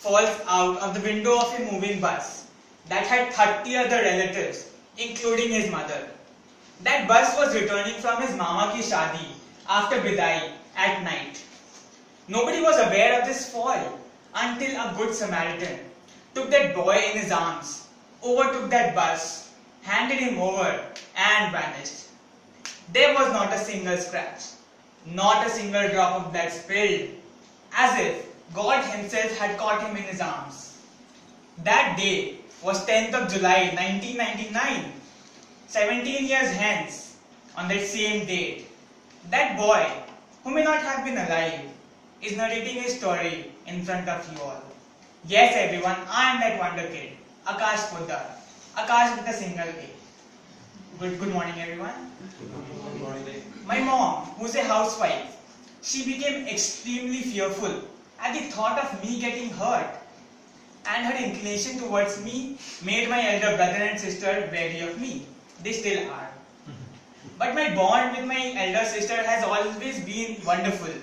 falls out of the window of a moving bus that had 30 other relatives, including his mother. That bus was returning from his mama ki shadi after Bidai at night. Nobody was aware of this fall until a good Samaritan took that boy in his arms, overtook that bus, handed him over and vanished. There was not a single scratch, not a single drop of blood spilled, as if God himself had caught him in his arms. That day was 10th of July 1999. 17 years hence, on that same date, that boy, who may not have been alive, is narrating his story in front of you all. Yes everyone, I am that wonder kid, Akash Poddar. Akash with a single A. Good morning everyone. Good morning. My mom, who's a housewife, she became extremely fearful at the thought of me getting hurt, and her inclination towards me made my elder brother and sister wary of me. They still are. But my bond with my elder sister has always been wonderful.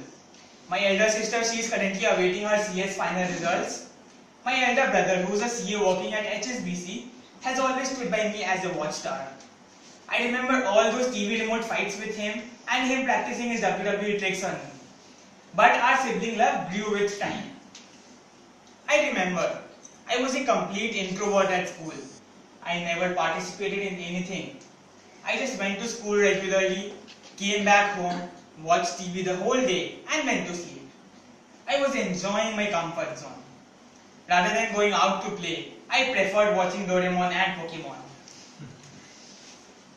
My elder sister, she is currently awaiting her CS final results. My elder brother, who is a CA working at HSBC, has always stood by me as a watchtower. I remember all those TV remote fights with him and him practicing his WWE tricks on me. But our sibling love grew with time. I remember, I was a complete introvert at school. I never participated in anything. I just went to school regularly, came back home, watched TV the whole day and went to sleep. I was enjoying my comfort zone. Rather than going out to play, I preferred watching Doraemon and Pokemon.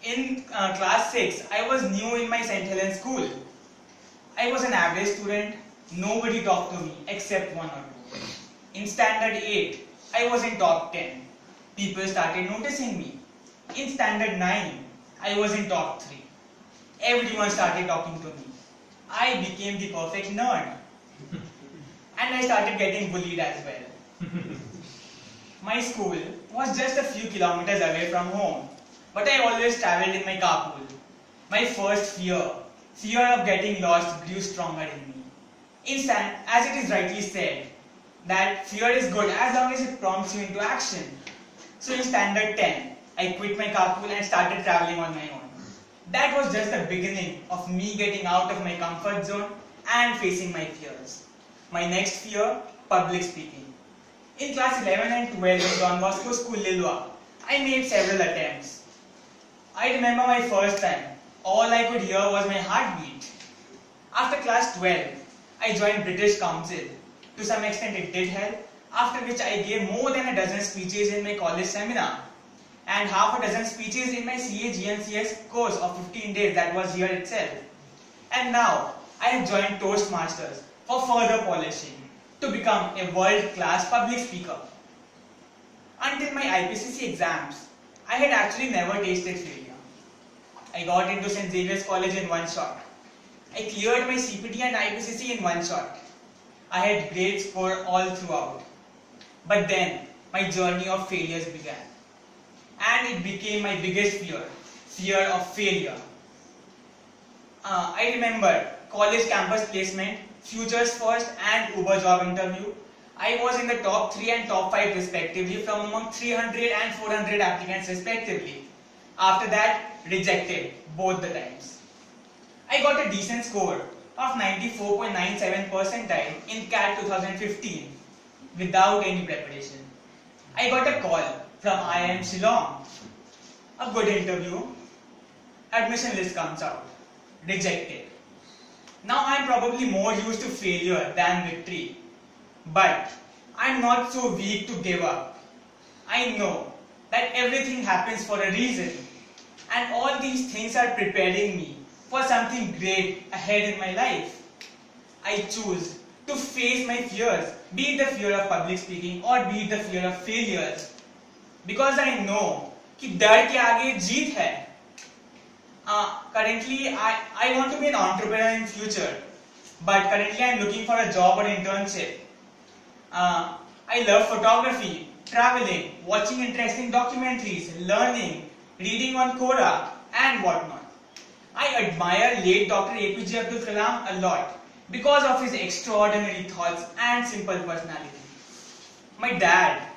In class 6, I was new in my St. Helens school. I was an average student. Nobody talked to me except one or two. In standard 8, I was in top 10. People started noticing me. In standard 9, I was in top 3. Everyone started talking to me. I became the perfect nerd. And I started getting bullied as well. My school was just a few kilometers away from home, but I always traveled in my carpool. My first fear of getting lost grew stronger in me. As it is rightly said, that fear is good as long as it prompts you into action. So in standard 10, I quit my carpool and started traveling on my own. That was just the beginning of me getting out of my comfort zone and facing my fears. My next fear, public speaking. In class 11 and 12 in Don Bosco School, Lilwa, I made several attempts. I remember my first time, all I could hear was my heartbeat. After class 12, I joined British Council. To some extent it did help, after which I gave more than a dozen speeches in my college seminar and half a dozen speeches in my CA GNCS course of 15 days that was here itself. And now I have joined Toastmasters for further polishing to become a world-class public speaker. Until my IPCC exams, I had actually never tasted failure. I got into St. Xavier's College in one shot. I cleared my CPT and IPCC in one shot. I had great score all throughout. But then, my journey of failures began. And it became my biggest fear of failure. I remember college campus placement, Futures First and Uber job interview. I was in the top 3 and top 5 respectively from among 300 and 400 applicants respectively. After that, rejected both the times. I got a decent score of 94.97 percentile in CAT 2015 without any preparation. I got a call from IIM Shillong. A good interview. Admission list comes out. Rejected. Now I am probably more used to failure than victory. But I am not so weak to give up. I know that everything happens for a reason. And all these things are preparing me for something great ahead in my life. I choose to face my fears, be it the fear of public speaking or be it the fear of failures. Because I know कि डर के आगे जीत है. Currently, I want to be an entrepreneur in future, but currently I am looking for a job or internship. I love photography, traveling, watching interesting documentaries, learning, reading on Quora, and whatnot. I admire late Dr. APJ Abdul Kalam a lot because of his extraordinary thoughts and simple personality. My dad,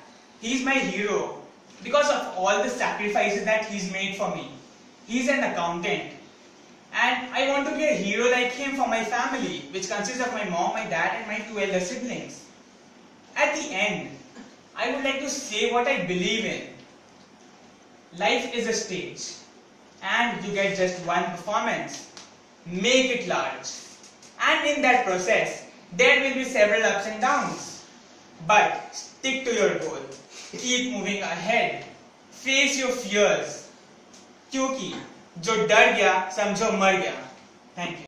he's my hero because of all the sacrifices that he's made for me. He's an accountant, and I want to be a hero like him for my family, which consists of my mom, my dad, and my 2 elder siblings. At the end, I would like to say what I believe in. Life is a stage, and you get just one performance. Make it large. And in that process, there will be several ups and downs. But stick to your goal. Keep moving ahead. Face your fears. क्योंकि जो डर गया समझो मर गया. Thank you.